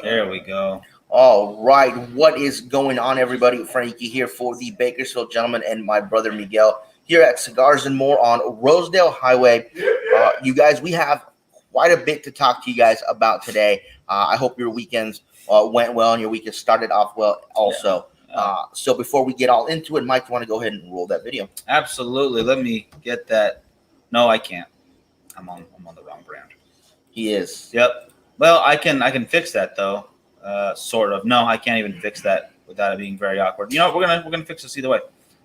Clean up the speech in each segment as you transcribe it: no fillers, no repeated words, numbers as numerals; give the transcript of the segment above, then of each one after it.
There we go. All right, what is going on, everybody? Frankie here for the Bakersfield Gentlemen and my brother Miguel here at Cigars and More on Rosedale Highway. You guys, we have quite a bit to talk to you guys about today. I hope your weekends went well and your weekend started off well also. So before we get all into it, Mike, you want to go ahead and roll that video? Absolutely. Let me get that. No, I can't. I'm on the wrong brand. He is. Yep. Well, I can fix that though. Sort of. No, I can't even fix that without it being very awkward. You know what? We're gonna fix this either way.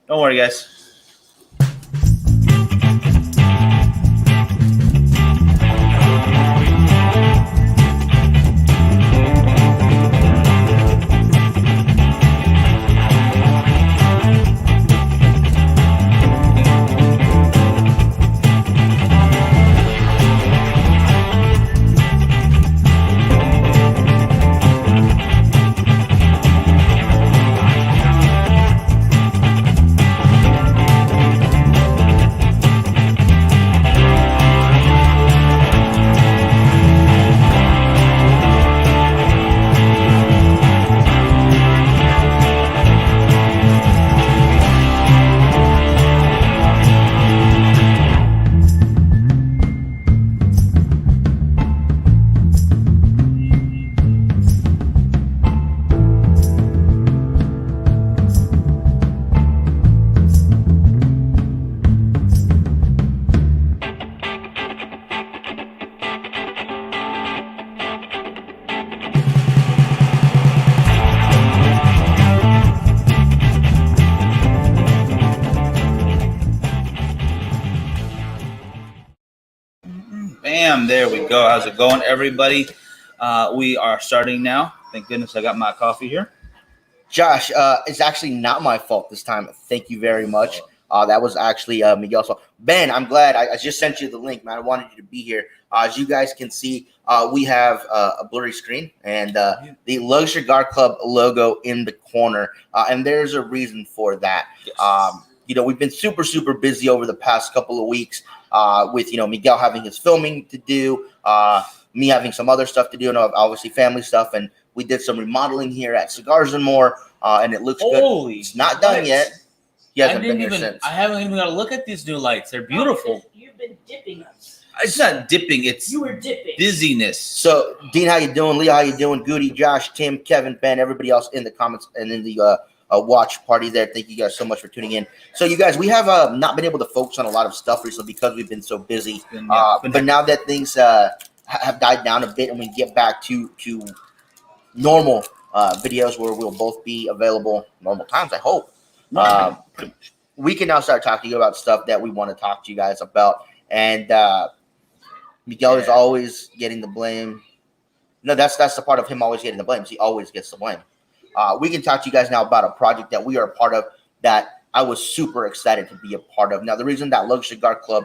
Don't worry, guys. Bam, there we go. How's it going, everybody? We are starting now. Thank goodness I got my coffee here. Josh, it's actually not my fault this time. Thank you very much. That was actually Miguel's fault. Ben, I'm glad. I just sent you the link, man. I wanted you to be here. As you guys can see, we have a blurry screen and the Lug Cigar Club logo in the corner. And there's a reason for that. Yes. We've been super, super busy over the past couple of weeks with, Miguel having his filming to do, me having some other stuff to do, and obviously family stuff. And we did some remodeling here at Cigars and More, and it looks good. It's not done yet. He hasn't been here since. I haven't even got to look at these new lights. They're beautiful. You've been dipping us. It's not dipping. It's You were dipping. dizziness. So, Dean, how you doing? Leo, how you doing? Goody, Josh, Tim, Kevin, Ben, everybody else in the comments and in the watch party there. Thank you guys so much for tuning in. So, you guys, we have not been able to focus on a lot of stuff recently because we've been so busy. But now that things have died down a bit and we get back to normal videos where we'll both be available normal times, I hope. We can now start talking to you about stuff that we want to talk to you guys about. And Miguel is always getting the blame. No, that's the part of him always getting the blame. He always gets the blame. We can talk to you guys now about a project that we are a part of that I was super excited to be a part of. Now, the reason that Lug Cigar Club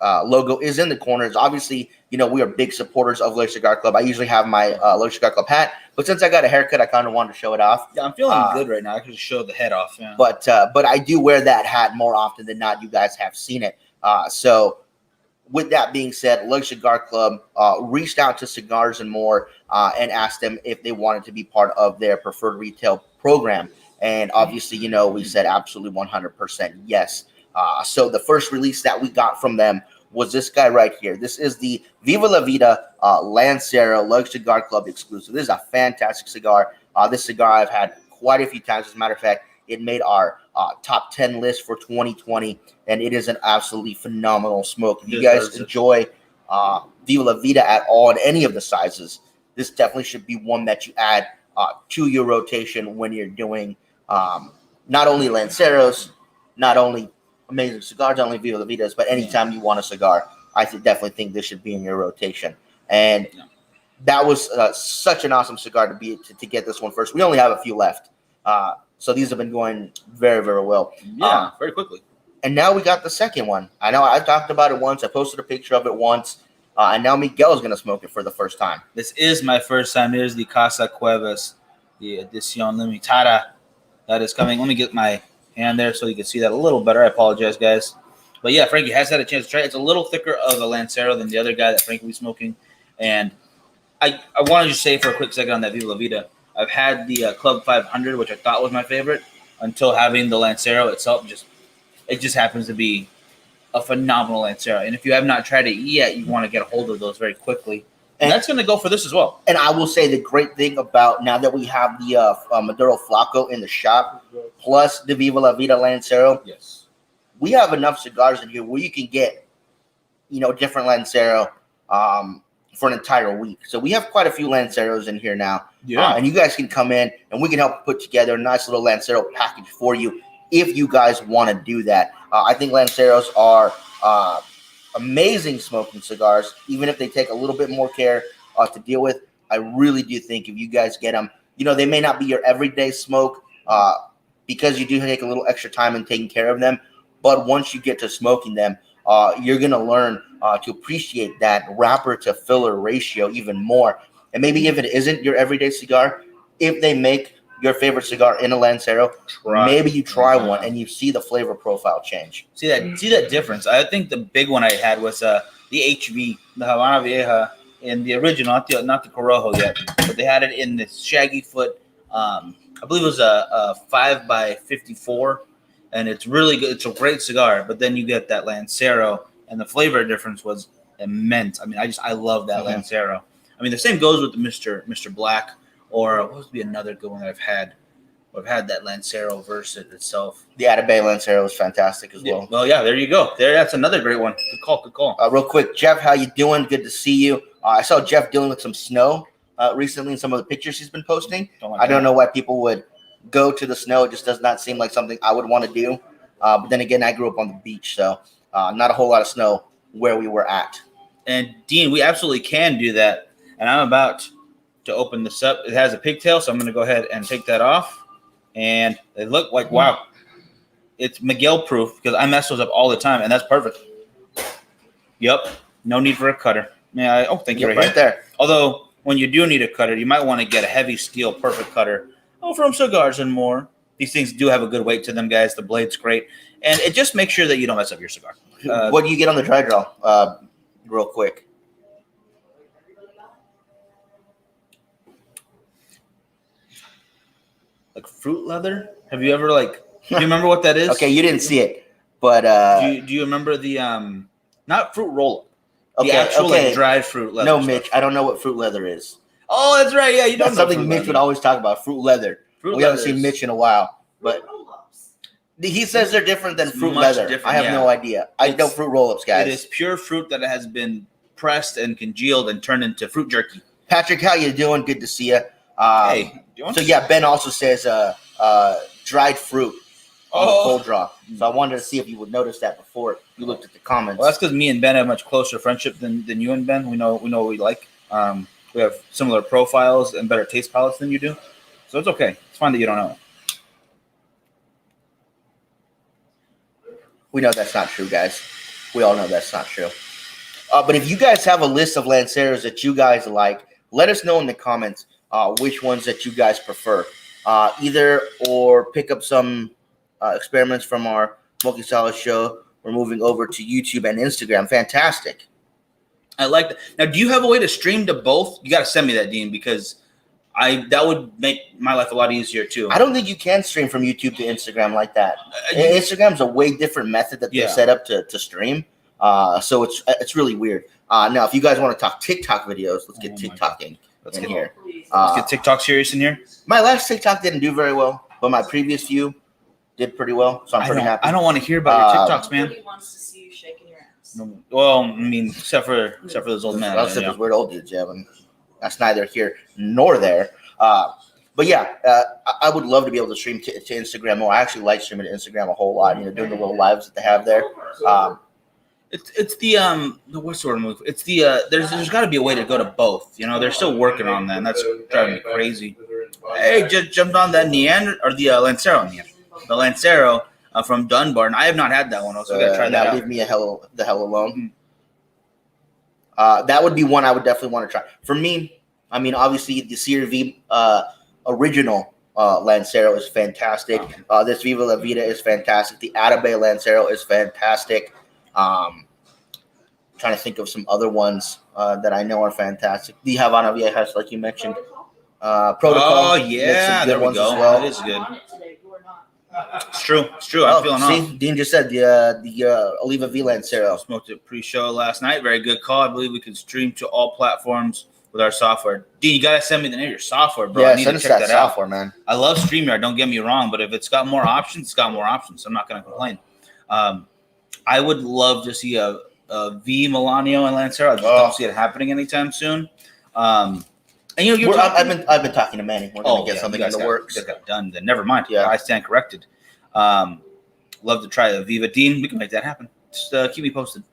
logo is in the corner is obviously, we are big supporters of Lug Cigar Club. I usually have my Lug Cigar Club hat, but since I got a haircut, I kind of wanted to show it off. Yeah, I'm feeling good right now. I can just show the head off. Yeah. But I do wear that hat more often than not. You guys have seen it. So with that being said, Lug Cigar Club reached out to Cigars and More and asked them if they wanted to be part of their preferred retail program. And obviously, we said absolutely 100% yes. So the first release that we got from them was this guy right here. This is the Viva La Vida Lancero Lug Cigar Club exclusive. This is a fantastic cigar. This cigar I've had quite a few times. As a matter of fact, it made our top 10 list for 2020, and it is an absolutely phenomenal smoke. If you guys enjoy Viva La Vida at all in any of the sizes, this definitely should be one that you add to your rotation when you're doing not only Lanceros, not only amazing cigars, not only Viva La Vidas, but anytime you want a cigar, I definitely think this should be in your rotation. And that was such an awesome cigar to get this one first. We only have a few left. So these have been going very, very well. Yeah, very quickly. And now we got the second one. I know I talked about it once. I posted a picture of it once. And now Miguel is going to smoke it for the first time. This is my first time. Here's the Casa Cuevas, the Edición Limitada that is coming. Let me get my hand there so you can see that a little better. I apologize, guys. But yeah, Frankie has had a chance to try it. It's a little thicker of a Lancero than the other guy that Frankie was smoking. And I want to just say for a quick second on that Viva La Vida. I've had the Club 500, which I thought was my favorite, until having the Lancero itself. It just happens to be a phenomenal Lancero. And if you have not tried it yet, you want to get a hold of those very quickly. And that's going to go for this as well. And I will say the great thing about now that we have the Maduro Flaco in the shop, plus the Viva La Vida Lancero, Yes, we have enough cigars in here where you can get, different Lancero for an entire week. So we have quite a few Lanceros in here now. Yeah. And you guys can come in and we can help put together a nice little Lancero package for you if you guys want to do that. I think Lanceros are amazing smoking cigars, even if they take a little bit more care to deal with. I really do think if you guys get them, they may not be your everyday smoke because you do take a little extra time in taking care of them. But once you get to smoking them, you're going to learn to appreciate that wrapper to filler ratio even more. And maybe if it isn't your everyday cigar, if they make your favorite cigar in a Lancero, maybe you try one and you see the flavor profile change. See that difference. I think the big one I had was the HV, the Havana Vieja, in the original, not the Corojo yet, but they had it in this shaggy foot. I believe it was a 5x54, and it's really good. It's a great cigar. But then you get that Lancero, and the flavor difference was immense. I mean, I love that Lancero. I mean, the same goes with the Mr. Black. Or what would be another good one that I've had? I've had that Lancero versus itself. The Atabey Lancero is fantastic as well. Well, yeah, there you go. That's another great one. Good call. Real quick, Jeff, how you doing? Good to see you. I saw Jeff dealing with some snow recently in some of the pictures he's been posting. I don't know why people would go to the snow. It just does not seem like something I would want to do. But then again, I grew up on the beach, so not a whole lot of snow where we were at. And Dean, we absolutely can do that. And I'm about to open this up. It has a pigtail, so I'm going to go ahead and take that off. And they look like, wow, it's Miguel proof because I mess those up all the time, and that's perfect. Yep, no need for a cutter. Yeah, thank you right there. Although when you do need a cutter, you might want to get a heavy steel perfect cutter. From Cigars and More. These things do have a good weight to them, guys. The blade's great, and it just makes sure that you don't mess up your cigar. What do you get on the dry draw? Real quick. Like fruit leather? Have you ever do you remember what that is? Okay, you didn't see it, but do you remember the not fruit roll up? The actual dried fruit leather. No, Mitch, I don't know what fruit leather is. Oh, that's right. Yeah, you don't know something Mitch would always talk about, fruit leather. We haven't seen Mitch in a while, but he says they're different than fruit leather. I have no idea. I know fruit roll-ups, guys. It is pure fruit that has been pressed and congealed and turned into fruit jerky. Patrick, how you doing? Good to see you. Hey. So yeah, Ben also says dried fruit on the cold draw. So I wanted to see if you would notice that before you looked at the comments. Well, that's because me and Ben have much closer friendship than you and Ben. We know what we like. We have similar profiles and better taste palettes than you do. So it's okay. It's fine that you don't know. We know that's not true, guys. We all know that's not true. But if you guys have a list of Lanceros that you guys like, let us know in the comments which ones that you guys prefer. Either or pick up some experiments from our Smoking Salad show. We're moving over to YouTube and Instagram. Fantastic. I like that. Now, do you have a way to stream to both? You got to send me that, Dean, because that would make my life a lot easier too. I don't think you can stream from YouTube to Instagram like that. Instagram's a way different method that they set up to stream. So it's really weird. Now, if you guys want to talk TikTok videos, let's get TikToking in here. Let's get TikTok serious in here. My last TikTok didn't do very well, but my previous few did pretty well. So I'm pretty happy. I don't want to hear about your TikToks, man. Nobody wants to see you shaking your ass. No, well, I mean, except for those old men. Except those weird old dudes, yeah. That's neither here nor there. But yeah, I would love to be able to stream to Instagram more. I actually like streaming to Instagram a whole lot. Doing the little lives that they have there. It's the what's the word move? It's the there's got to be a way to go to both. They're still working on that, and that's driving me crazy. Hey, just jumped on that the Lancero. The Lancero from Dunbar, and I have not had that one. So I gotta try that out. Leave me the hell alone. That would be one I would definitely want to try. For me, I mean, obviously the CRV original Lancero is fantastic. This Viva La Vida is fantastic. The Atabey Lancero is fantastic. trying to think of some other ones that I know are fantastic. The Havana Viejas, like you mentioned. Protocol. Oh makes yeah, some good there we ones go. as well. That is good. It's true. It's true. I'm feeling see, off. Dean just said the Oliva V Lancero. Smoked it pre-show last night. Very good call. I believe we can stream to all platforms with our software. Dean, you gotta send me the name of your software, bro. Yeah, I need send to us check that that out. software, man. I love StreamYard. Don't get me wrong, but if it's got more options, it's got more options. I'm not gonna complain. I would love to see a V Milanio and Lancero. I just don't see it happening anytime soon. And I've been talking to Manny. We're gonna get something in the works. You guys got done. Then never mind. Yeah. I stand corrected. Love to try the Viva Dean. We can make that happen. Just keep me posted.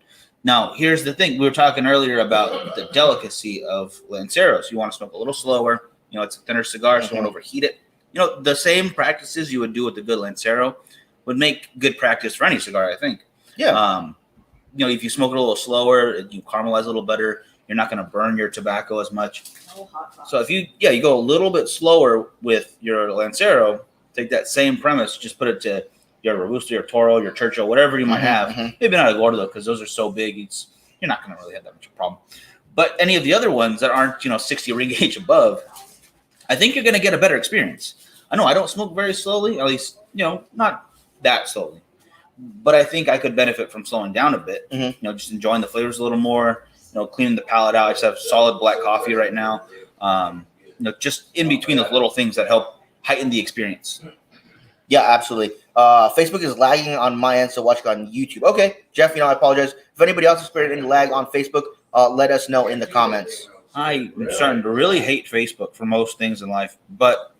Now, here's the thing. We were talking earlier about the delicacy of Lanceros. You want to smoke a little slower. It's a thinner cigar, so you don't overheat it. The same practices you would do with a good Lancero would make good practice for any cigar, I think. Yeah. If you smoke it a little slower, you caramelize a little better. You're not going to burn your tobacco as much. So if you go a little bit slower with your Lancero, take that same premise, just put it to your Robusto, your Toro, your Churchill, whatever you might have. Maybe not a Gordo, because those are so big, you're not going to really have that much of a problem. But any of the other ones that aren't 60 ring gauge above, I think you're going to get a better experience. I know I don't smoke very slowly, at least not that slowly, but I think I could benefit from slowing down a bit. Just enjoying the flavors a little more. Cleaning the palate out. I just have solid black coffee right now. Just in between those little things that help heighten the experience. Yeah, absolutely. Facebook is lagging on my end, so watch it on YouTube. Okay, Jeff, I apologize. If anybody else experienced any lag on Facebook, let us know in the comments. I am starting to really hate Facebook for most things in life, but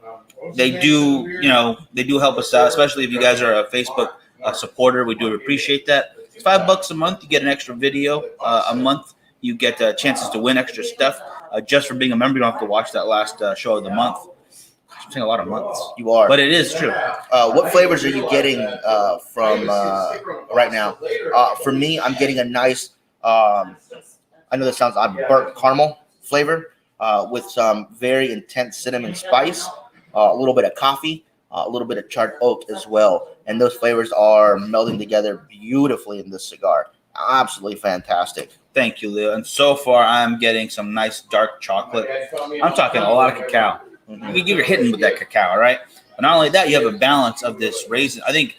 they do, they do help us out, especially if you guys are a Facebook supporter. We do appreciate that. It's $5 a month. You get an extra video a month. You get chances to win extra stuff just for being a member. You don't have to watch that last show of the month. I'm saying a lot of months. You are. But it is true. What flavors are you getting from right now? For me, I'm getting a nice, I know this sounds odd, burnt caramel flavor with some very intense cinnamon spice, a little bit of coffee, a little bit of charred oak as well. And those flavors are melding together beautifully in this cigar. Absolutely fantastic. Thank you, Leo. And so far, I'm getting some nice dark chocolate. I'm talking a lot of cacao. You're hitting with that cacao, all right? But not only that, you have a balance of this raisin. I think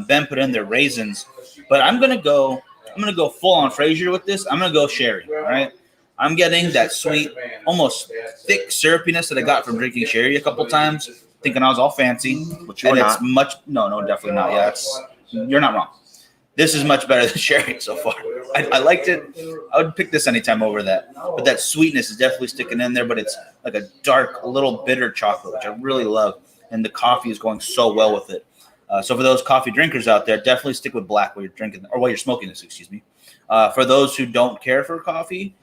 Ben put in their raisins, but I'm gonna go full on Fraser with this. I'm gonna go sherry, all right? I'm getting that sweet, almost thick syrupiness that I got from drinking sherry a couple times, thinking I was all fancy. Which you're not. No, definitely not. Yeah, you're not wrong. This is much better than sherry so far. I liked it. I would pick this anytime over that. But that sweetness is definitely sticking in there, but it's like a dark, a little bitter chocolate, which I really love. And the coffee is going so well with it. So for those coffee drinkers out there, definitely stick with black while you're drinking, or while you're smoking this, excuse me. For those who don't care for coffee,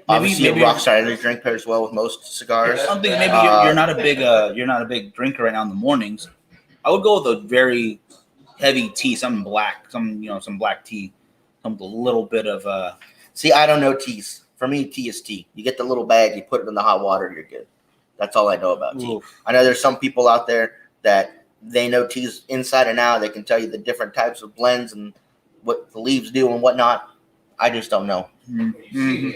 obviously a Rockstar energy drink pairs well with most cigars. Something maybe you're not a big drinker right now in the mornings. I would go with a very heavy tea, something black, some black tea, some little bit of. See, I don't know teas. For me, tea is tea. You get the little bag, you put it in the hot water, you're good. That's all I know about tea. Oof. I know there's some people out there that they know teas inside and out. They can tell you the different types of blends and what the leaves do and whatnot. I just don't know. Mm-hmm.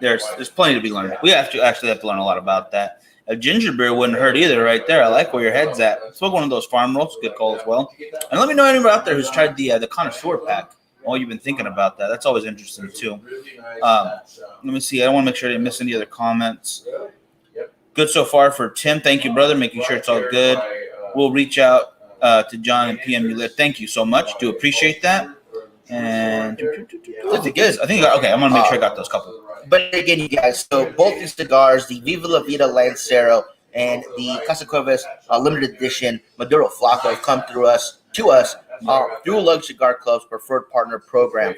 There's plenty to be learned. We have to learn a lot about that. A ginger beer wouldn't hurt either, right there. I like where your head's at. Smoke one of those farm rolls, good call as well. And let me know anybody out there who's tried the connoisseur pack. Oh, you've been thinking about that. That's always interesting too. Let me see. I don't want to make sure I didn't miss any other comments. Good so far for Tim. Thank you, brother. Making sure it's all good. We'll reach out to John and PM you live. Thank you so much. Do appreciate that. And That's good. I think okay. I'm gonna make sure I got those couple. But again, you guys, so both these cigars, the Viva La Vida Lancero and the Casa Cuevas limited edition Maduro Flaco, have come to us through Lug Cigar Club's preferred partner program.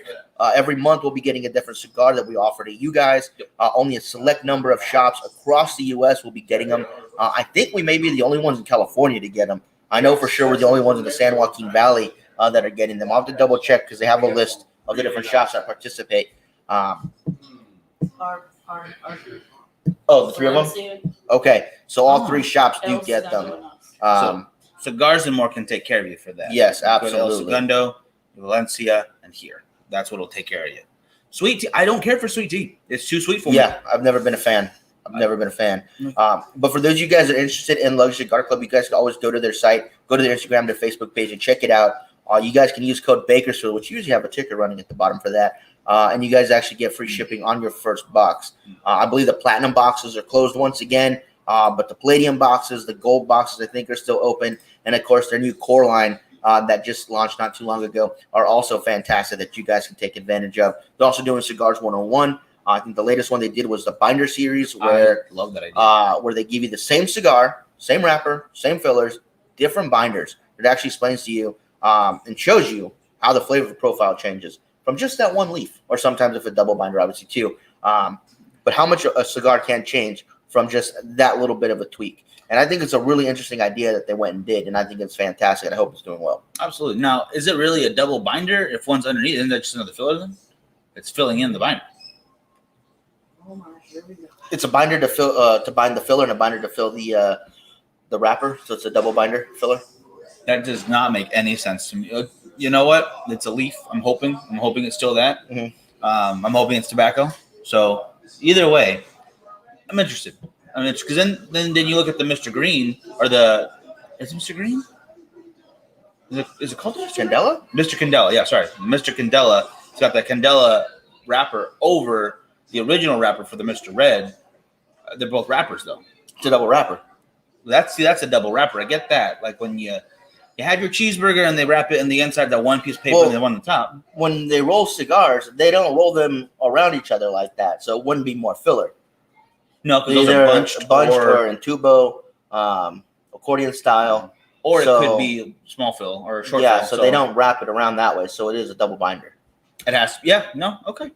Every month, we'll be getting a different cigar that we offer to you guys. Only a select number of shops across the U.S. will be getting them. I think we may be the only ones in California to get them. I know for sure we're the only ones in the San Joaquin Valley that are getting them. I'll have to double check because they have a list of the different shops that participate. The three of them? Okay, so all three shops do get them. So Cigars and More can take care of you for that. Yes, Go to El absolutely. Segundo, Valencia, and here. That's what'll take care of you. Sweet tea. I don't care for sweet tea. It's too sweet for me. Yeah, I've never been a fan. But for those of you guys that are interested in Luxury Cigar Club, you guys can always go to their site, go to their Instagram, their Facebook page, and check it out. You guys can use code Bakersfield, which usually have a ticker running at the bottom for that. And you guys actually get free shipping on your first box. I believe the platinum boxes are closed once again, but the palladium boxes, the gold boxes, I think are still open. And, of course, their new core line that just launched not too long ago are also fantastic that you guys can take advantage of. They're also doing Cigars 101. I think the latest one they did was the binder series where I love that idea. Where they give you the same cigar, same wrapper, same fillers, different binders. It actually explains to you and shows you how the flavor profile changes from just that one leaf, or sometimes if a double binder, obviously too. But how much a cigar can change from just that little bit of a tweak. And I think it's a really interesting idea that they went and did, and I think it's fantastic. And I hope it's doing well. Absolutely. Now, is it really a double binder if one's underneath? Isn't that just another filler then? It's filling in the binder. Oh my, here we go. It's a binder to fill to bind the filler and a binder to fill the wrapper. So it's a double binder filler. That does not make any sense to me. You know what? It's a leaf. I'm hoping it's still that. Mm-hmm. I'm hoping it's tobacco. So either way, I'm interested. Because then you look at the Mr. Green or is it Mr. Green? Is it called Mr. Candela? Mr. Candela, yeah, sorry. Mr. Candela. It's got that Candela wrapper over the original wrapper for the Mr. Red. They're both wrappers though. It's a double wrapper. That's a double wrapper. I get that. Like when you have your cheeseburger and they wrap it in the inside that one piece of paper and the one on the top. When they roll cigars, they don't roll them around each other like that, so it wouldn't be more filler. No, because those are bunched or in tubo, accordion style. Or it could be small fill or short fill. Yeah, so they don't wrap it around that way, so it is a double binder. It has okay.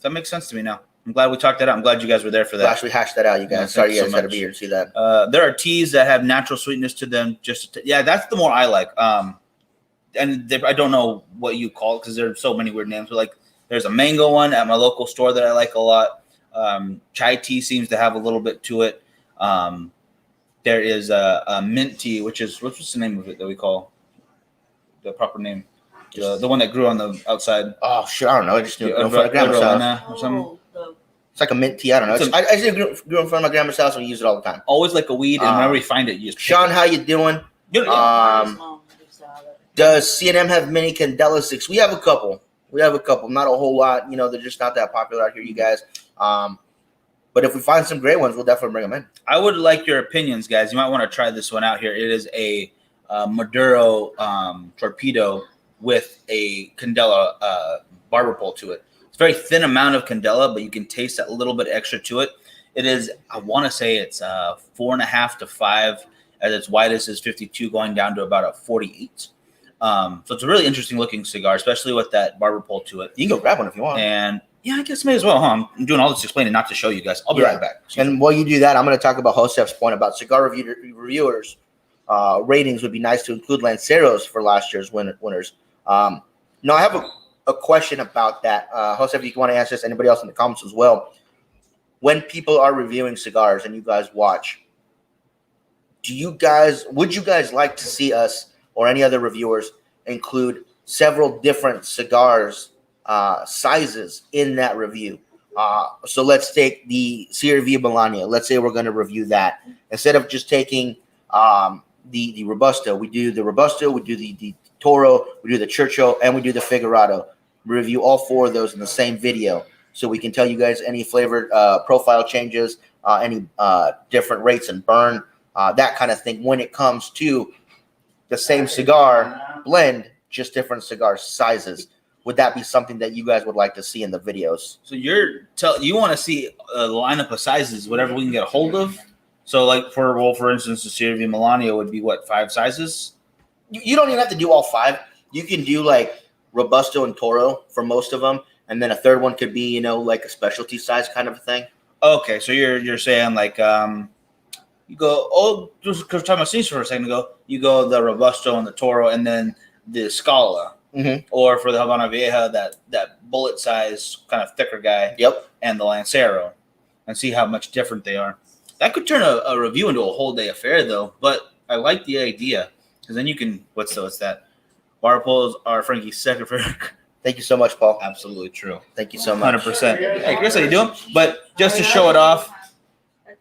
That makes sense to me now. I'm glad we talked that out. I'm glad you guys were there for that. We'll actually hash that out, you guys. Yeah, sorry you guys so had to be here to see that. There are teas that have natural sweetness to them. That's the more I like. I don't know what you call it because there's so many weird names. But like, there's a mango one at my local store that I like a lot. Chai tea seems to have a little bit to it. There is a mint tea, which is what's the name of it that we call the proper name? The one that grew on the outside. Oh shit, I don't know. I just knew it grew in front of grandma's house. Or something. It's like a mint tea. I don't know. I just grew in front of my grandma's house and we use it all the time. Always like a weed, and whenever we find it, you just Sean, how you doing? Does CNM have many Candela sticks? We have a couple. Not a whole lot. You know, they're just not that popular out here, you guys. But if we find some great ones, we'll definitely bring them in. I would like your opinions, guys. You might want to try this one out here. It is a Maduro torpedo with a Candela barber pole to it. It's a very thin amount of Candela, but you can taste that little bit extra to it. It is, I want to say it's 4.5 to 5, at its widest is 52, going down to about a 48. So it's a really interesting looking cigar, especially with that barber pole to it. You can go grab one if you want. And yeah, I guess may as well, huh? I'm doing all this explaining not to show you guys. I'll be right back. And while you do that, I'm going to talk about Josef's point about cigar reviewers. Ratings would be nice to include Lanceros for last year's winners. I have a question about that. Josef, if you want to answer this, anybody else in the comments as well. When people are reviewing cigars and you guys watch, would you guys like to see us or any other reviewers include several different cigars sizes in that review? So let's take the CIgars Melania. Let's say we're going to review that. Instead of just taking the Robusto, we do the Robusto, we do the Toro, we do the Churchill, and we do the Figurado. We review all four of those in the same video, so we can tell you guys any flavor profile changes, any different rates and burn, that kind of thing when it comes to the same cigar blend, just different cigar sizes. Would that be something that you guys would like to see in the videos? So you want to see a lineup of sizes, whatever we can get a hold of. So like for instance, the CIgars Melania would be what, 5 sizes? You don't even have to do all 5. You can do like Robusto and Toro for most of them, and then a third one could be, like a specialty size kind of a thing. Okay, so you're saying like you go just because we're talking about Caesar for a second ago, you go the Robusto and the Toro, and then the Scala, or for the Havana Vieja, that bullet size kind of thicker guy. Yep, and the Lancero, and see how much different they are. That could turn a review into a whole day affair, though. But I like the idea because then you can what's that? Bar poles are Frankie's second Thank you so much, Paul. Absolutely true. Thank you so much. 100%. Hey, Chris, how you doing? But just to show it off,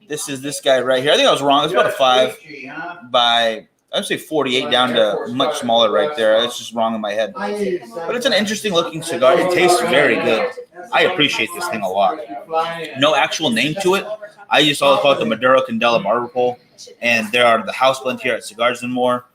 this is this guy right here. I think I was wrong. It's about a 5 by, I'd say 48 down to much smaller right there. It's just wrong in my head. But it's an interesting looking cigar. It tastes very good. I appreciate this thing a lot. No actual name to it. I just all call it the Maduro Candela Barber Pole. And there are the house blend here at Cigars and More.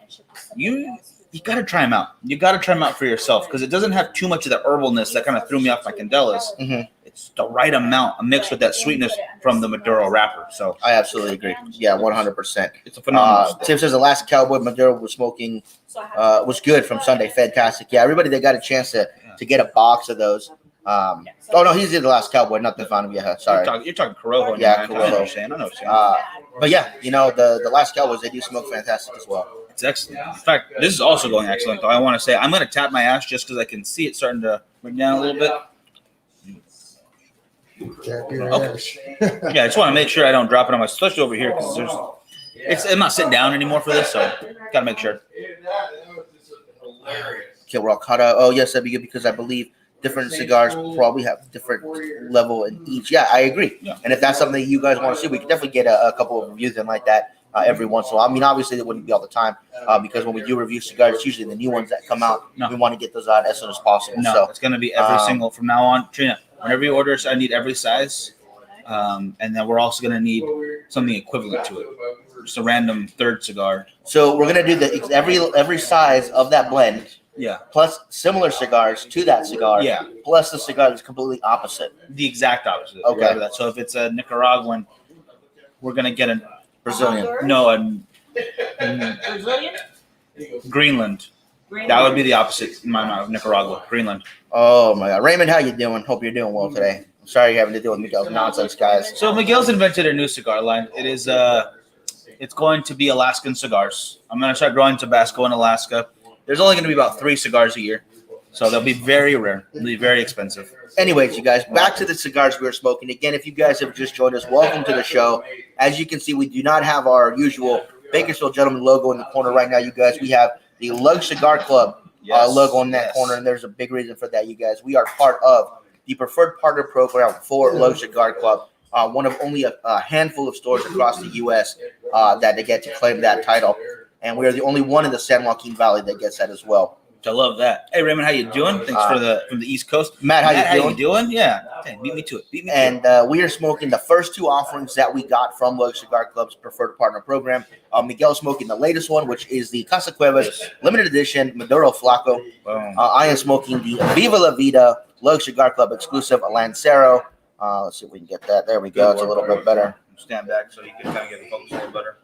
You got to try them out. You got to try them out for yourself because it doesn't have too much of the herbalness that kind of threw me off my Candelas. Mm-hmm. It's the right amount, a mix with that sweetness from the Maduro wrapper. So I absolutely agree. Yeah, 100%. It's a phenomenal. Tim says the last Cowboy Maduro was smoking was good from Sunday. Fantastic. Yeah, everybody that got a chance to get a box of those. Oh no, he's in the last Cowboy, not the Fountain Vieja. Sorry, you're talking Corojo. Yeah, Corojo. I know what you're saying. But yeah, the last Cowboys, they do smoke fantastic as well. It's excellent. In fact, this is also going excellent. Though I want to say I'm going to tap my ash just because I can see it starting to bring down a little bit. Okay. Yeah, I just want to make sure I don't drop it on my, especially over here because I'm not sitting down anymore for this, so got to make sure. Okay, we're all caught up. Oh yes, that'd be good because I believe different cigars probably have different level in each. Yeah, I agree. Yeah. And if that's something you guys want to see, we can definitely get a couple of reviews in like that every once in a while. I mean, obviously it wouldn't be all the time because when we do review cigars, it's usually the new ones that come out. No. We want to get those out as soon as possible. No, So it's going to be every single from now on. Trina, whenever you order, I need every size, and then we're also going to need something equivalent to it. Just a random third cigar. So we're gonna do every size of that blend. Yeah. Plus similar cigars to that cigar. Yeah. Plus the cigar that's completely opposite. The exact opposite. Okay. Remember that. So if it's a Nicaraguan, we're going to get a Brazilian. no, Brazilian? Greenland. That would be the opposite in my mind, Nicaragua, Greenland. Oh my God, Raymond, how you doing? Hope you're doing well today. I'm sorry you're having to deal with Miguel's nonsense, guys. So Miguel's invented a new cigar line. It is it's going to be Alaskan cigars. I'm going to start growing Tabasco in Alaska. There's only going to be about 3 cigars a year, so they'll be very rare. They'll be very expensive. Anyways, you guys, back to the cigars we were smoking. Again, if you guys have just joined us, welcome to the show. As you can see, we do not have our usual Bakersfield Gentleman logo in the corner right now, you guys. We have the Lug Cigar Club logo in that corner, and there's a big reason for that, you guys. We are part of the preferred partner program for Lug Cigar Club, one of only a handful of stores across the U.S. That they get to claim that title, and we are the only one in the San Joaquin Valley that gets that as well. I love that. Hey Raymond, how you doing? Thanks from the East Coast. Matt, how you doing? Yeah. Hey, beat me to it. And we are smoking the first 2 offerings that we got from Lug Cigar Club's preferred partner program. Miguel's smoking the latest one, which is the Casa Cuevas limited edition Maduro Flaco. I am smoking the Viva La Vida Lug Cigar Club exclusive Lancero. Let's see if we can get that. There we go. It's a little bit better. Stand back so you can kind of get the focus a little better.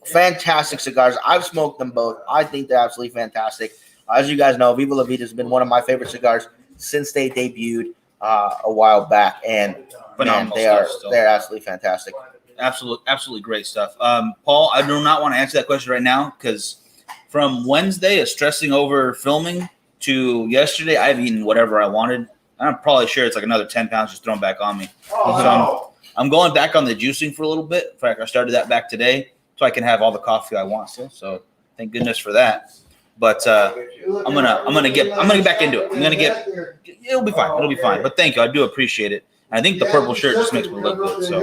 Fantastic cigars. I've smoked them both. I think they're absolutely fantastic. As you guys know, Viva La Vida has been one of my favorite cigars since they debuted a while back, and man, they're absolutely fantastic. Absolutely great stuff. Paul, I do not want to answer that question right now because from Wednesday of stressing over filming to yesterday, I've eaten whatever I wanted. I'm probably sure it's like another 10 pounds just thrown back on me. So I'm going back on the juicing for a little bit. In fact, I started that back today so I can have all the coffee I want still. So thank goodness for that. But I'm gonna get back into it. It'll be fine. It'll be fine. But thank you. I do appreciate it. I think the purple shirt just makes me look good. So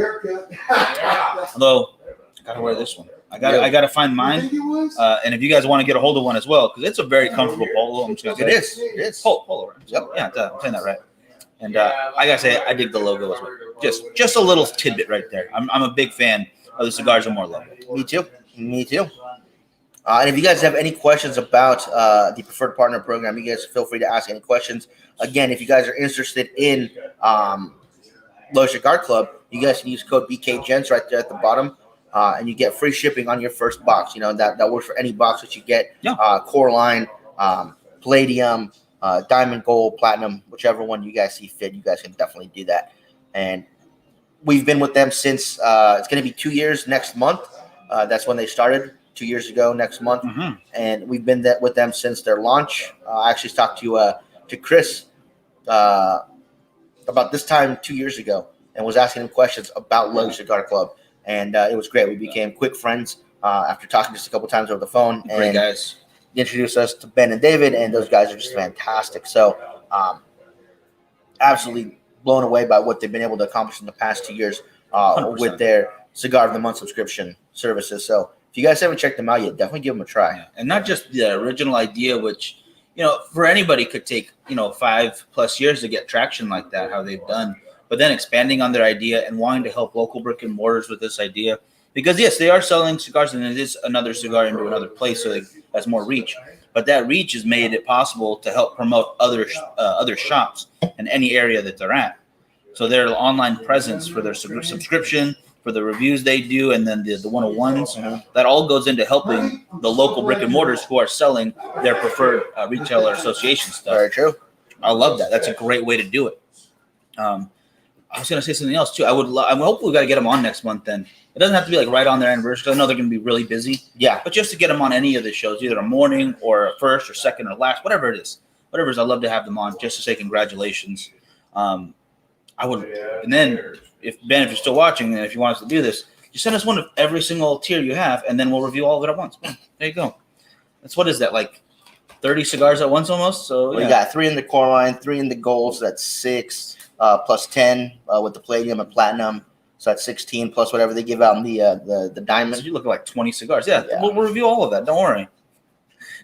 although I gotta wear this one. I gotta find mine. And if you guys want to get a hold of one as well, because it's a very comfortable polo. I'm just gonna say It is. polo. Right? Yep. Yeah, I'm saying that right. And I gotta say, I dig the logo as well. Just a little tidbit right there. I'm a big fan of the Cigars and More logo. Me too. And if you guys have any questions about the preferred partner program, you guys feel free to ask any questions. Again, if you guys are interested in Lug Cigar Club, you guys can use code BKGents right there at the bottom, and you get free shipping on your first box. You know, that works for any box that you get. Yeah. Core line, Palladium, Diamond, Gold, Platinum, whichever one you guys see fit, you guys can definitely do that. And we've been with them since it's going to be 2 years next month. That's when they started. 2 years ago next month, and we've been with them since their launch. I actually talked to Chris about this time 2 years ago and was asking him questions about Lug Cigar Club, and it was great. We became quick friends after talking just a couple times over the phone. Great guys. He introduced us to Ben and David, and those guys are just fantastic. So Absolutely blown away by what they've been able to accomplish in the past 2 years 100%. with their Cigar of the Month subscription services. So if you guys haven't checked them out yet, definitely give them a try. Yeah. And not just the original idea, which, for anybody could take, 5+ years to get traction like that, how they've done, but then expanding on their idea and wanting to help local brick and mortars with this idea. Because, yes, they are selling cigars, and it is another cigar into another place, so it has more reach. But that reach has made it possible to help promote other shops in any area that they're at. So their online presence for their subscription, for the reviews they do, and then the 101s, that all goes into helping the local brick and mortars who are selling their preferred retailer association stuff. Very true. I love that. That's a great way to do it. I was going to say something else too. I'm hopefully we got to get them on next month. Then it doesn't have to be like right on their anniversary. I know they're going to be really busy. Yeah. But just to get them on any of the shows, either a morning or a first or second or last, whatever it is, I'd love to have them on just to say congratulations. I would, and then if you're still watching, and if you want us to do this, just send us one of every single tier you have, and then we'll review all of it at once. Boom. There you go. What is that, like 30 cigars at once almost? So We got 3 in the core line, 3 in the gold, so that's 6, plus 10 with the palladium and platinum. So that's 16 plus whatever they give out in the So diamond. you look at like 20 cigars. Yeah. Yeah. We'll review all of that. Don't worry.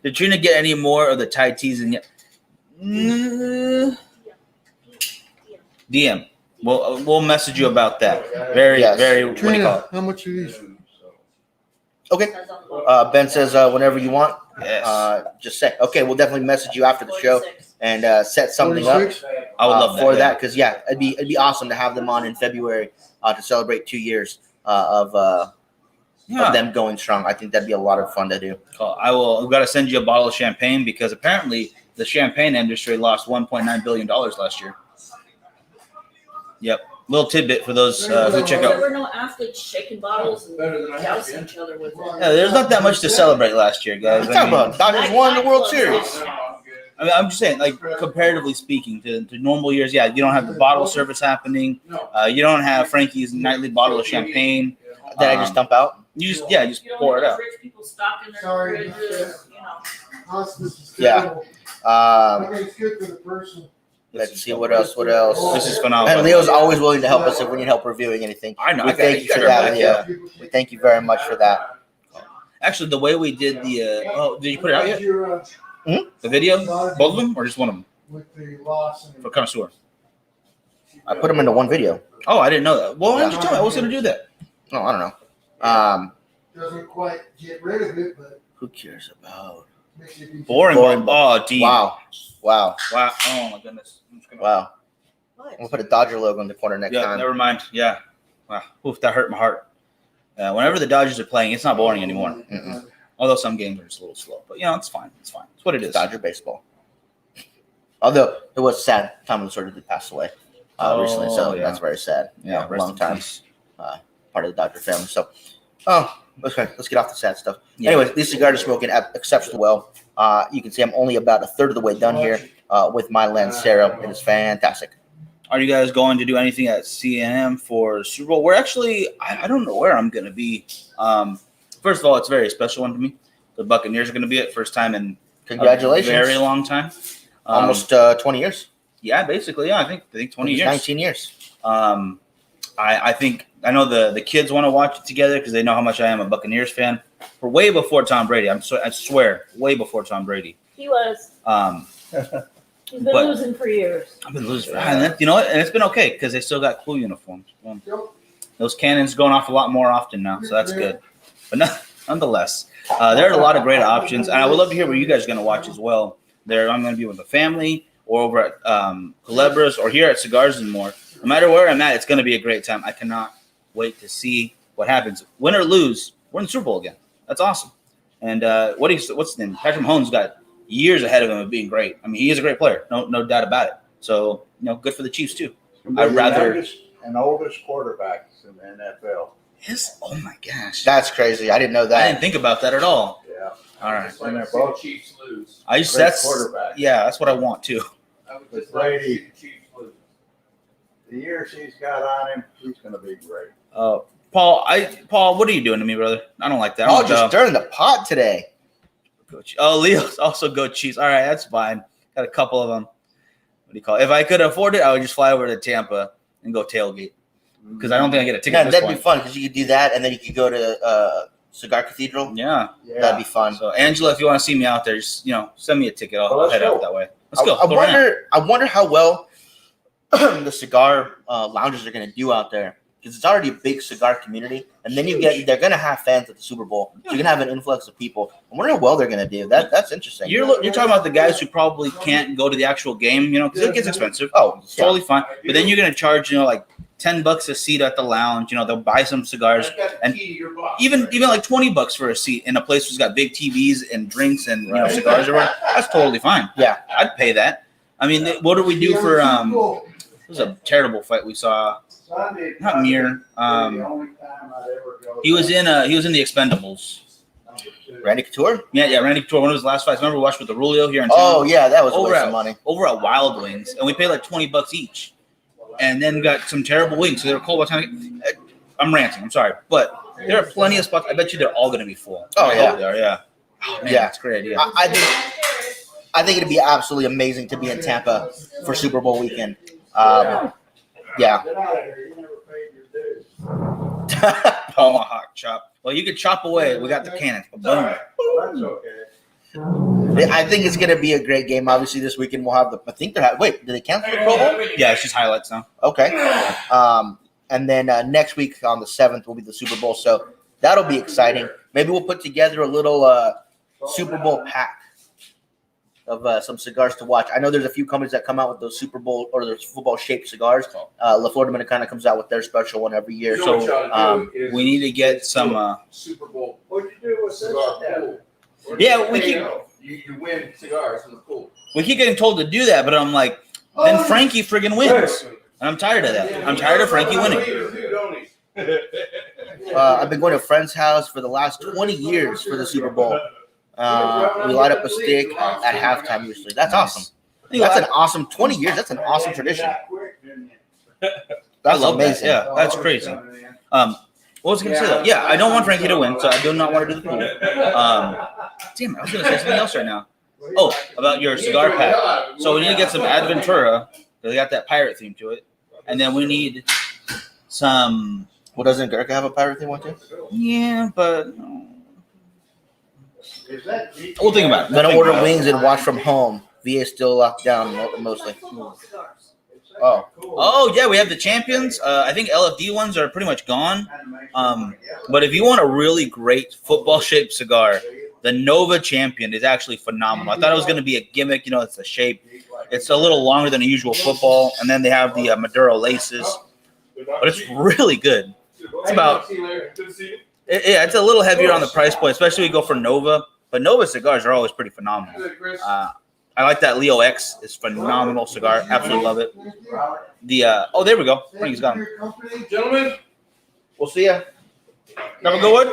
Did Trina get any more of the Thai teas in yet? DM. We'll message you about that. Very, Yes. very. What do you call it? How much are these? Okay. Ben says whenever you want, Yes. just say. Okay, we'll definitely message you after the show and set something up 46? I would love that. for yeah. that because it'd be awesome to have them on in February to celebrate 2 years of them going strong. I think that'd be a lot of fun to do. Cool. We've got to send you a bottle of champagne because apparently the champagne industry lost $1.9 billion last year. Yep. Little tidbit for those who check There out. were no athletes shaking bottles and dousing each other with it. Yeah, there's not that much to celebrate last year, guys. Let's talk about Dodgers won the World Series. I'm just saying, like, comparatively speaking to normal years, yeah, you don't have the bottle service happening. You don't have Frankie's nightly bottle of champagne. That I just dump out. You just You don't pour it have out. rich people stocking their Sorry. fridges, Hospice is Yeah. terrible. I Um, mean, it's good for the person. let's see what else. What else? This is phenomenal. And Leo's always willing to help us if we need help reviewing anything. I know. We I got thank it. you for You that, got it. Leo. Yeah. We thank you very much for that. Actually, the way we did the did you put it out yet? Your, The video, both of them, or just one of them with the loss and for connoisseur? I put them into one video. Oh, I didn't know that. Well, why didn't you tell me? I was going to do that. No, I don't know. doesn't quite get rid of it, but Who cares about? makes you be Boring. Boring. Oh, deep. Wow. Wow. Oh my goodness. I'm just gonna- Wow. What? We'll put a Dodger logo in the corner next Yeah. time. Never mind. Yeah. Wow. Oof, that hurt my heart. Whenever the Dodgers are playing, it's not boring anymore. Mm-mm. Although some games are just a little slow, but it's fine. It's fine. It's what it is. Dodger baseball. Although it was sad, Tom Lasorda did pass away recently, so yeah. that's very sad. Yeah. Rest long in time. peace. Part of the Dodger family. So, okay, let's get off the sad stuff. Yeah. Anyways, these cigars are smoking exceptionally well. You can see I'm only about a third of the way done here with my Lancero. It is fantastic. Are you guys going to do anything at CNM for Super Bowl? We're actually, I don't know where I'm going to be. First of all, it's a very special one to me. The Buccaneers are going to be it. First time in Congratulations. a very long time. Almost 20 years. Yeah, basically. Yeah, I think 20 years. 19 years. I think I know the kids want to watch it together because they know how much I am a Buccaneers fan. For way before Tom Brady, I swear, way before Tom Brady. He was. He's been But- losing for years. I've been losing, and you know what? And it's been okay because they still got cool uniforms. Those cannons going off a lot more often now, so that's good. But nonetheless, there are a lot of great options, and I would love to hear what you guys are going to watch as well. I'm going to be with the family, or over at Culebras, or here at Cigars and More. No matter where I'm at, it's going to be a great time. I cannot wait to see what happens. Win or lose, we're in the Super Bowl again. That's awesome. And what's his name? Patrick Mahomes got years ahead of him of being great. I mean, he is a great player, no doubt about it. So, good for the Chiefs too. I'd rather youngest and oldest quarterbacks in the NFL. Oh my gosh, That's crazy. I didn't know I that. didn't think about that at all. Yeah. All right, And they're both Chiefs lose. I used great that's quarterbacks. yeah, that's what I want too. I would But just like to see Brady- the Chiefs lose. The years he's got on him, he's going to be great. Paul, what are you doing to me, brother? I don't like that. Oh, I'm just dumb. stirring the pot today. Leo's also go Chiefs. All right, that's fine. Got a couple of them. do you call it? If I could afford it, I would just fly over to Tampa and go tailgate because I don't think I get a ticket. Yeah, at this that'd point. be fun because you could do that, and then you could go to Cigar Cathedral. Yeah. That'd be fun. So Angela, if you want to see me out there, just send me a ticket. I'll head out that way. Let's go. I wonder how well the cigar lounges are going to do out there because it's already a big cigar community, and then they're going to have fans at the Super Bowl. So you're going to have an influx of people. I wonder how well they're going to do. That's interesting. You're talking about the guys who probably can't go to the actual game, because it gets expensive. Oh, It's totally fine. But then you're going to charge, like $10 a seat at the lounge. They'll buy some cigars, and even like $20 for a seat in a place who's got big TVs and drinks and cigars everywhere. That's totally fine. Yeah, I'd pay that. I mean, what do we do for? It was a terrible fight we saw. Not Mir. He was in the Expendables. Randy Couture. Yeah, Randy Couture. One of his last fights. Remember we watched with the Rulio here in town? Oh yeah, that was a waste of money. Over at Wild Wings, and we paid like $20 each, and then got some terrible wings. So they were cold by the time. I'm ranting. I'm sorry, but there are plenty of spots. I bet you they're all going to be full. Oh yeah, they are. Yeah. Oh, man, yeah, that's a great idea. I think it'd be absolutely amazing to be in Tampa for Super Bowl weekend. Yeah. Tomahawk chop. Well, you could chop away. We got the cannon. Boom. That's okay. I think it's going to be a great game. Obviously, this weekend we'll have wait, did they cancel the Pro Bowl? Yeah, it's just highlights now. Okay. And then next week on the 7th will be the Super Bowl. So that'll be exciting. Maybe we'll put together a little Super Bowl pack of some cigars to watch. I know there's a few companies that come out with those Super Bowl or those football shaped cigars. La Flor Dominicana comes out with their special one every year. So we need to get some. Super Bowl. What'd you do with cigar? Yeah, we keep You win cigars in the pool. we keep getting told to do that, but I'm like, then Frankie friggin' wins, and I'm tired of that. I'm tired of Frankie winning. I've been going to a friend's house for the last 20 years for the Super Bowl. We light up a stick at halftime usually. That's awesome. That's an awesome 20 years. That's an awesome tradition. That's amazing. That. Yeah, that's crazy. What was I going to say though? Yeah, I don't want Frankie to win, so I do not want to do the pool. Damn it, I was going to say something else right now. Oh, about your cigar pack. So we need to get some Adventura. They got that pirate theme to it, and then we need some. Well, doesn't Gurkha have a pirate theme one too? Yeah, but we'll think about it. Then order wings and watch from home. VA is still locked down mostly. Oh yeah, we have the champions. I think LFD ones are pretty much gone. But if you want a really great football-shaped cigar, the Nova Champion is actually phenomenal. I thought it was going to be a gimmick. It's a shape. It's a little longer than a usual football, and then they have the Maduro laces. But it's really good. It's about it's a little heavier on the price point, especially when you go for Nova. But Nova cigars are always pretty phenomenal. I like that Leo X. It's a phenomenal cigar. Absolutely love it. There we go. Frankie's got him. Gentlemen, We'll see ya. Have a good one.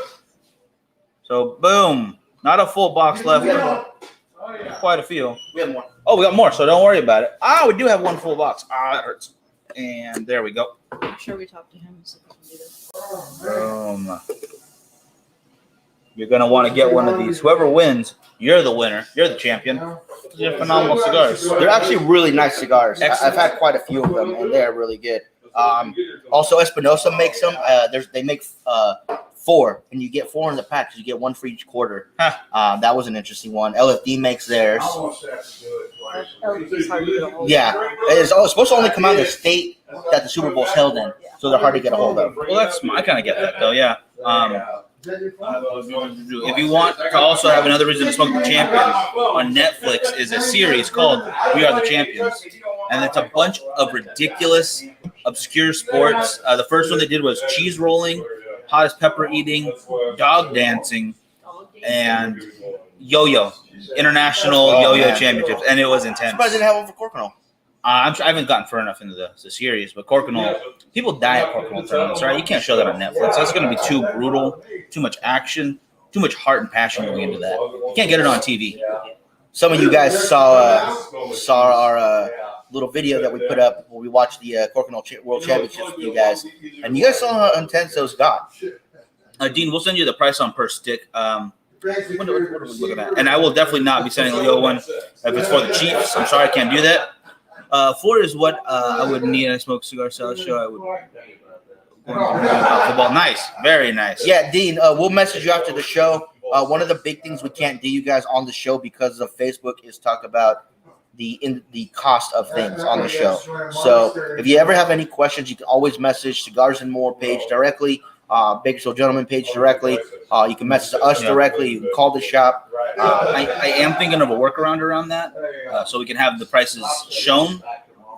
So boom, not a full box left. Quite a few. We have more. Oh, we got more, so don't worry about it. We do have one full box. That hurts. And there we go. I'm sure we talked to him so we can do this. Boom. You're gonna want to get one of these. Whoever wins, you're the winner. You're the champion. These are phenomenal cigars. They're actually really nice cigars. Excellent. I've had quite a few of them, and they're really good. Also, Espinosa makes them. They make 4, and you get 4 in the pack. So you get 1 for each quarter. That was an interesting one. LFD makes theirs. It's hard to get a hold of. Yeah, it's supposed to only come out in the state that the Super Bowl's held in, so they're hard to get a hold of. Well, I kind of get that though. Yeah. If you want to also have another reason to smoke the champion, on Netflix is a series called We Are the Champions. And it's a bunch of ridiculous, obscure sports. The first one they did was cheese rolling, hottest pepper eating, dog dancing, and yo-yo. International yo-yo championships. And it was I'm intense. surprised they didn't have one for Corcoran. I haven't gotten far enough into the series, but Corcoran, people die at Corcoran tournaments, right? You can't show that on Netflix. That's going to be too brutal, too much action, too much heart and passion going into that. You can't get it on TV. Some of you guys saw our little video that we put up when we watched the Corcoran World Championships with you guys, and you guys saw how intense those got. Dean, we'll send you the price on per stick. What are we looking at? And I will definitely not be sending Leo one if it's for the Chiefs. I'm sorry I can't do that. 4 is what I would need. I smoke cigar salad show. I would. Football, nice, very nice. Yeah, Dean, we'll message you after the show. One of the big things we can't do, you guys, on the show because of Facebook is talk about the cost of things on the show. So if you ever have any questions, you can always message Cigars and More page directly, Bakersfield Gentleman page directly. You can message us directly. You can call the shop. I am thinking of a workaround around that, so we can have the prices shown,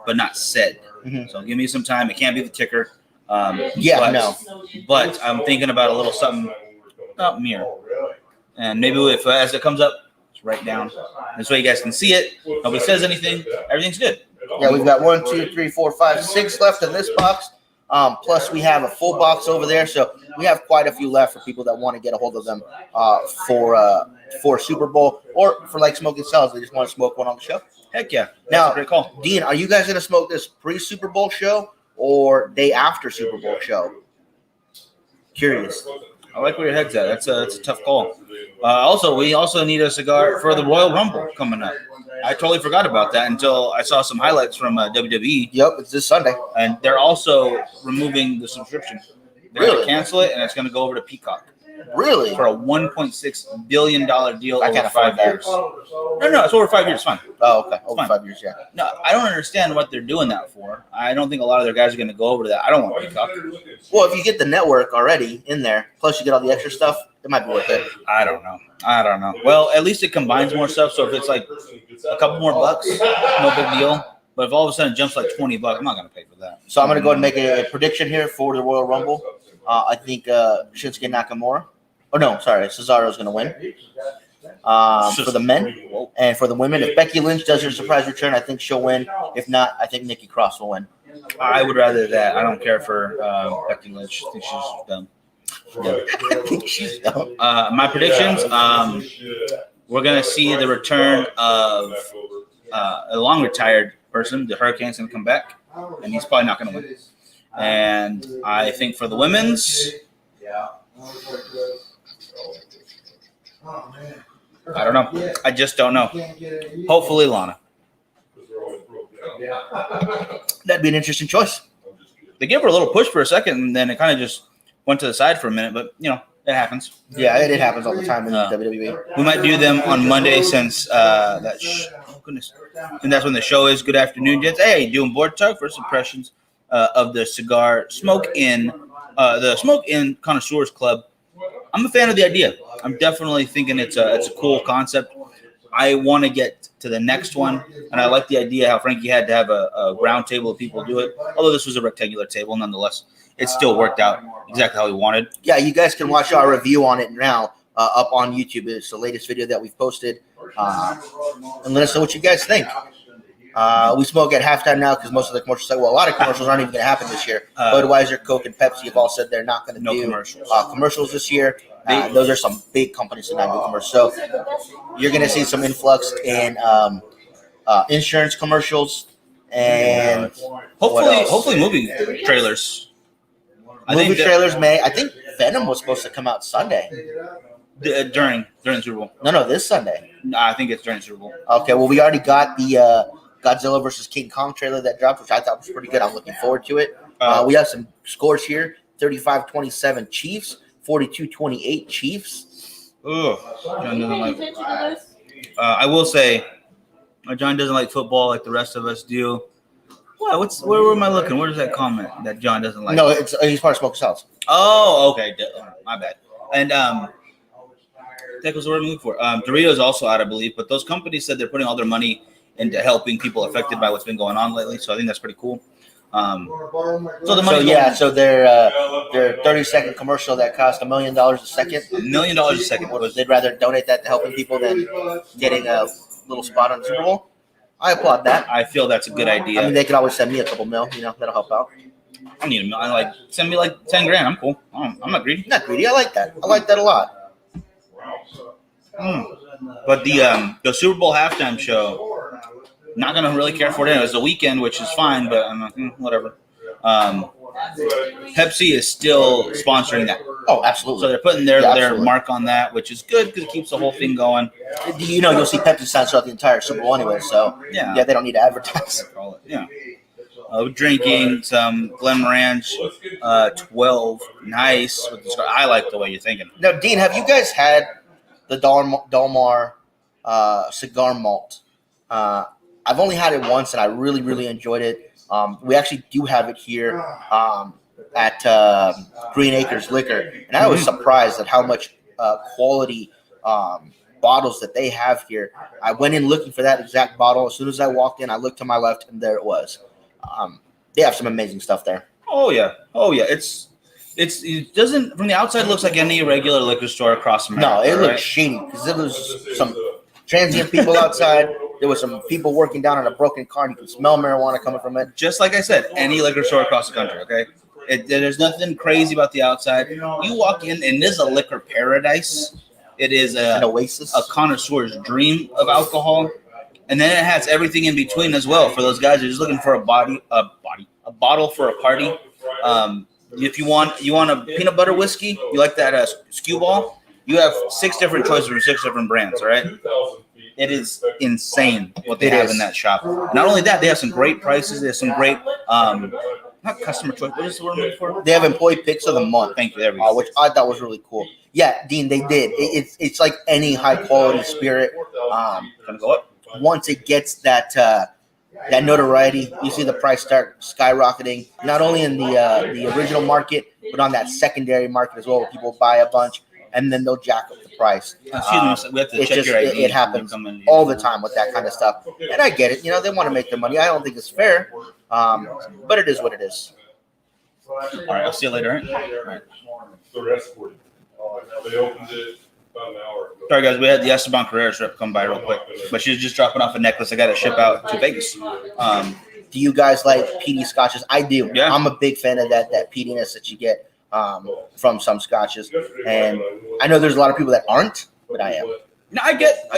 but not said. Mhm. So give me some time. It can't be the ticker. But I'm thinking about a little something up mirror, and maybe if as it comes up, just write down. This way you guys can see it. Nobody says anything. Everything's good. Yeah, we've got 1, 2, 3, 4, 5, 6 left in this box. Plus, we have a full box over there, so we have quite a few left for people that want to get a hold of them for Super Bowl or for like smoking salads. They just want to smoke one on the show. Heck yeah! That's Now, a great call. Dean, are you guys going to smoke this pre-Super Bowl show or day after Super Bowl show? Curious. I like where your head's at. That's a tough call. We also need a cigar for the Royal Rumble coming up. I totally forgot about that until I saw some highlights from WWE. Yep, it's this Sunday. And they're also removing the subscription. They're going Really? to cancel it, and it's going to go over to Peacock Really? for a $1.6 billion deal I over can't 5 afford that. years. No, it's over 5 years. It's fine. Oh, okay. Over Fine. 5 years, yeah. No, I don't understand what they're doing that for. I don't think a lot of their guys are going to go over to that. I don't want Peacock. Well, if you get the network already in there, plus you get all the extra stuff, it might be worth it. I don't know. Well, at least it combines more stuff. So if it's like a couple more bucks, no big deal. But if all of a sudden it jumps like $20, I'm not going to pay for that. So I'm going to go ahead and make a prediction here for the Royal Rumble. I think Shinsuke Nakamura. Oh, no, sorry. Cesaro's going to win. For the men and for the women, if Becky Lynch does her surprise return, I think she'll win. If not, I think Nikki Cross will win. I would rather that. I don't care for Becky Lynch. I think she's dumb. Yeah. I think she's dumb. My predictions, we're going to see the return of a long retired person. The Hurricane's going to come back, and he's probably not going to win. And I think for the women's, I don't know. I just don't know. Hopefully Lana. That'd be an interesting choice. They gave her a little push for a second, and then it kind of just went to the side for a minute. But, it happens. Yeah, it happens all the time in WWE. We might do them on Monday since oh goodness, and that's when the show is. Good afternoon, gents. Hey, doing board talk, first impressions of the cigar the Smoke In Connoisseurs Club. I'm a fan of the idea. I'm definitely thinking it's a cool concept. I want to get to the next one, and I like the idea how Frankie had to have a round table of people do it. Although this was a rectangular table, nonetheless, it still worked out exactly how we wanted. Yeah, you guys can watch our review on it now up on YouTube. It's the latest video that we've posted. And let us know what you guys think. We smoke at halftime now because most of the commercials, a lot of commercials aren't even going to happen this year. Budweiser, Coke, and Pepsi have all said they're not going to do commercials this year. Those are some big companies that not do commercials. So you're going to see some influx in insurance commercials and hopefully movie trailers. movie trailers. I think Venom was supposed to come out Sunday. During the Super Bowl. No, this Sunday. No, I think it's during the Super Bowl. Okay, well, we already got the Godzilla versus King Kong trailer that dropped, which I thought was pretty good. I'm looking forward to it. We have some scores here. 35-27 Chiefs, 42-28 Chiefs. Ugh. John doesn't like I will say, John doesn't like football like the rest of us do. What? Where am I looking? Where's that comment that John doesn't like? No, he's part of Smoke Salads. Oh, okay. My bad. And that was what I'm looking for. Doritos also out, I believe, but those companies said they're putting all their money into helping people affected by what's been going on lately. So I think that's pretty cool. So their 30-second commercial that cost $1 million a second. $1 million a second. They'd rather donate that to helping people than getting a little spot on the Super Bowl. I applaud that. I feel that's a good idea. I mean, they could always send me a couple mil. That'll help out. I don't need $1 million. Send me like $10,000. I'm cool. I'm not greedy. Not greedy. I like that. I like that a lot. But the Super Bowl halftime show, not gonna really care for it. It was a weekend, which is fine, but I'm like, whatever. Pepsi is still sponsoring that. Oh, So absolutely. they're putting their, Yeah, their absolutely. mark on that, which is good because it keeps the whole thing going. You know, you'll see Pepsi signs throughout the entire Super Bowl anyway, so Yeah. they don't need to advertise. Call it. Yeah. Drinking some Glenmorangie 12. Nice. With the, I like the way you're thinking. Now, Dean, have you guys had the Dalmar cigar malt? I've only had it once, and I really, really enjoyed it. We actually do have it here at Green Acres Liquor, and I was surprised at how much quality bottles that they have here. I went in looking for that exact bottle. As soon as I walked in, I looked to my left, and there it was. They have some amazing stuff there. Oh yeah. It doesn't from the outside looks like any regular liquor store across America. No, it right? looked shady because there was some transient people outside. There was some people working down on a broken car, and you could smell marijuana coming from it. Just like I said, any liquor store across the country. Okay. There's nothing crazy about the outside. You walk in, and this is a liquor paradise. It is An a oasis. connoisseur's dream of alcohol, and then it has everything in between as well for those guys who are just looking for a bottle for a party. If you want a peanut butter whiskey, you like that skew ball. You have 6 different choices from 6 different brands. All right, it is insane what they It have is. in that shop. Not only that, they have some great prices. They have some great not customer choice. What is the word I'm looking for? They have employee picks of the month, Thank you. There we go. which I thought was really cool. Yeah, Dean, they did. It's like any high quality spirit. Gonna go up. Once it gets that notoriety, you see the price start skyrocketing. Not only in the original market, but on that secondary market as well, where people buy a bunch and then they'll jack up the price. Excuse me. We have to It's check just your ID. it happens all the time with that kind of stuff, and I get it. You know, they want to make their money. I don't think it's fair, but it is what it is. All right. I'll see you later. All right. The rest were, they opened it about an hour ago. Sorry, guys. We had the Esteban Carreras rep come by real quick, but she was just dropping off a necklace I got to ship out to Vegas. Do you guys like peaty scotches? I do. Yeah. I'm a big fan of that peatiness that you get from some scotches, and I know there's a lot of people that aren't, but I am. No, I get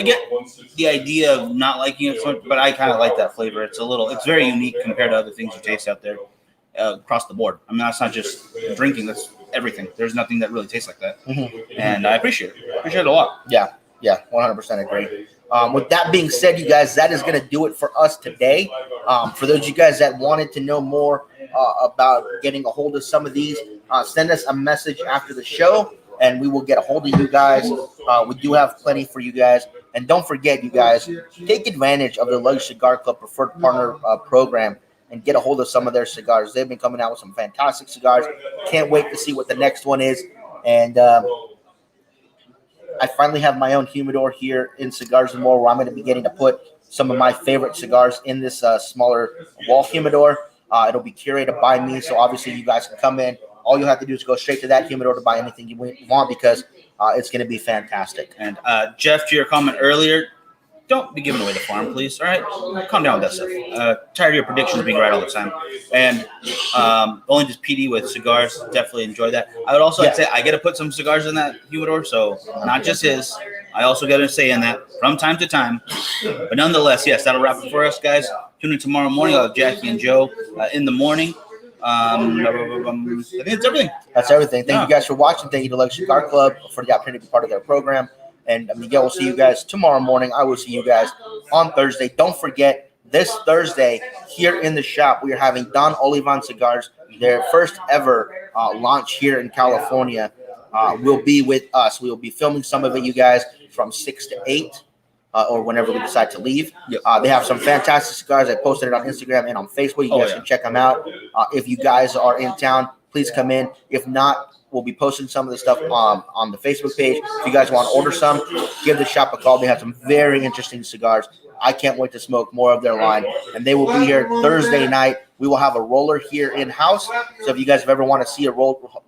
the idea of not liking it, so much, but I kind of like that flavor. It's very unique compared to other things you taste out there across the board. I mean, that's not just drinking; that's everything. There's nothing that really tastes like that, and I appreciate it. I appreciate it a lot. Yeah, 100% agree. With that being said, you guys, that is going to do it for us today. For those of you guys that wanted to know more about getting a hold of some of these, send us a message after the show, and we will get a hold of you guys. We do have plenty for you guys. And don't forget, you guys, take advantage of the Luxury Cigar Club Preferred Partner program and get a hold of some of their cigars. They've been coming out with some fantastic cigars. Can't wait to see what the next one is. And I finally have my own humidor here in Cigars and More, where I'm going to be getting to put some of my favorite cigars in this smaller wall humidor. It'll be curated by me, so obviously you guys can come in. All you have to do is go straight to that humidor to buy anything you want, because it's going to be fantastic. And Jeff, to your comment earlier, don't be giving away the farm, please. All right, calm down with that stuff. Tired of your predictions being right all the time. And only just PD with cigars. Definitely enjoy that. I would also like to say I get to put some cigars in that humidor, so not just his. I also get to say in that from time to time. But nonetheless, yes, that'll wrap it for us, guys. Tune in tomorrow morning. I'll have Jackie and Joe in the morning. I think it's everything. That's everything. Thank you guys for watching. Thank you to Luxury Cigar Club for the opportunity to be part of their program. And Miguel will see you guys tomorrow morning. I will see you guys on Thursday. Don't forget, this Thursday here in the shop, we are having Don Olivan Cigars, their first ever launch here in California, will be with us. We will be filming some of it, you guys, from 6 to 8. Or whenever we decide to leave. They have some fantastic cigars. I posted it on Instagram and on Facebook. You guys can check them out. If you guys are in town, please come in. If not, we'll be posting some of the stuff on the Facebook page. If you guys want to order some, give the shop a call. They have some very interesting cigars. I can't wait to smoke more of their line. And they will be here Thursday night. We will have a roller here in-house. So if you guys have ever want to see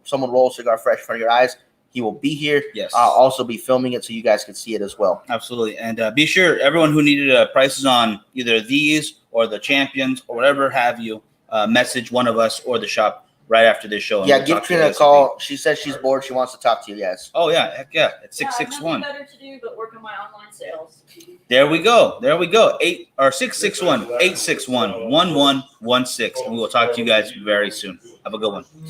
someone roll a cigar fresh in front of your eyes, he will be here. Yes. I'll also be filming it so you guys can see it as well. Absolutely. And be sure, everyone who needed prices on either these or the champions or whatever have you, message one of us or the shop. right after this show. and Yeah, we'll give talk to Trina a ASAP. call. She says she's bored. She wants to talk to you guys. Oh yeah, heck yeah, at Yeah, I have nothing 661. better to do but work on my online sales. There we go. 661-861-1116, and we will talk to you guys very soon. Have a good one. See you.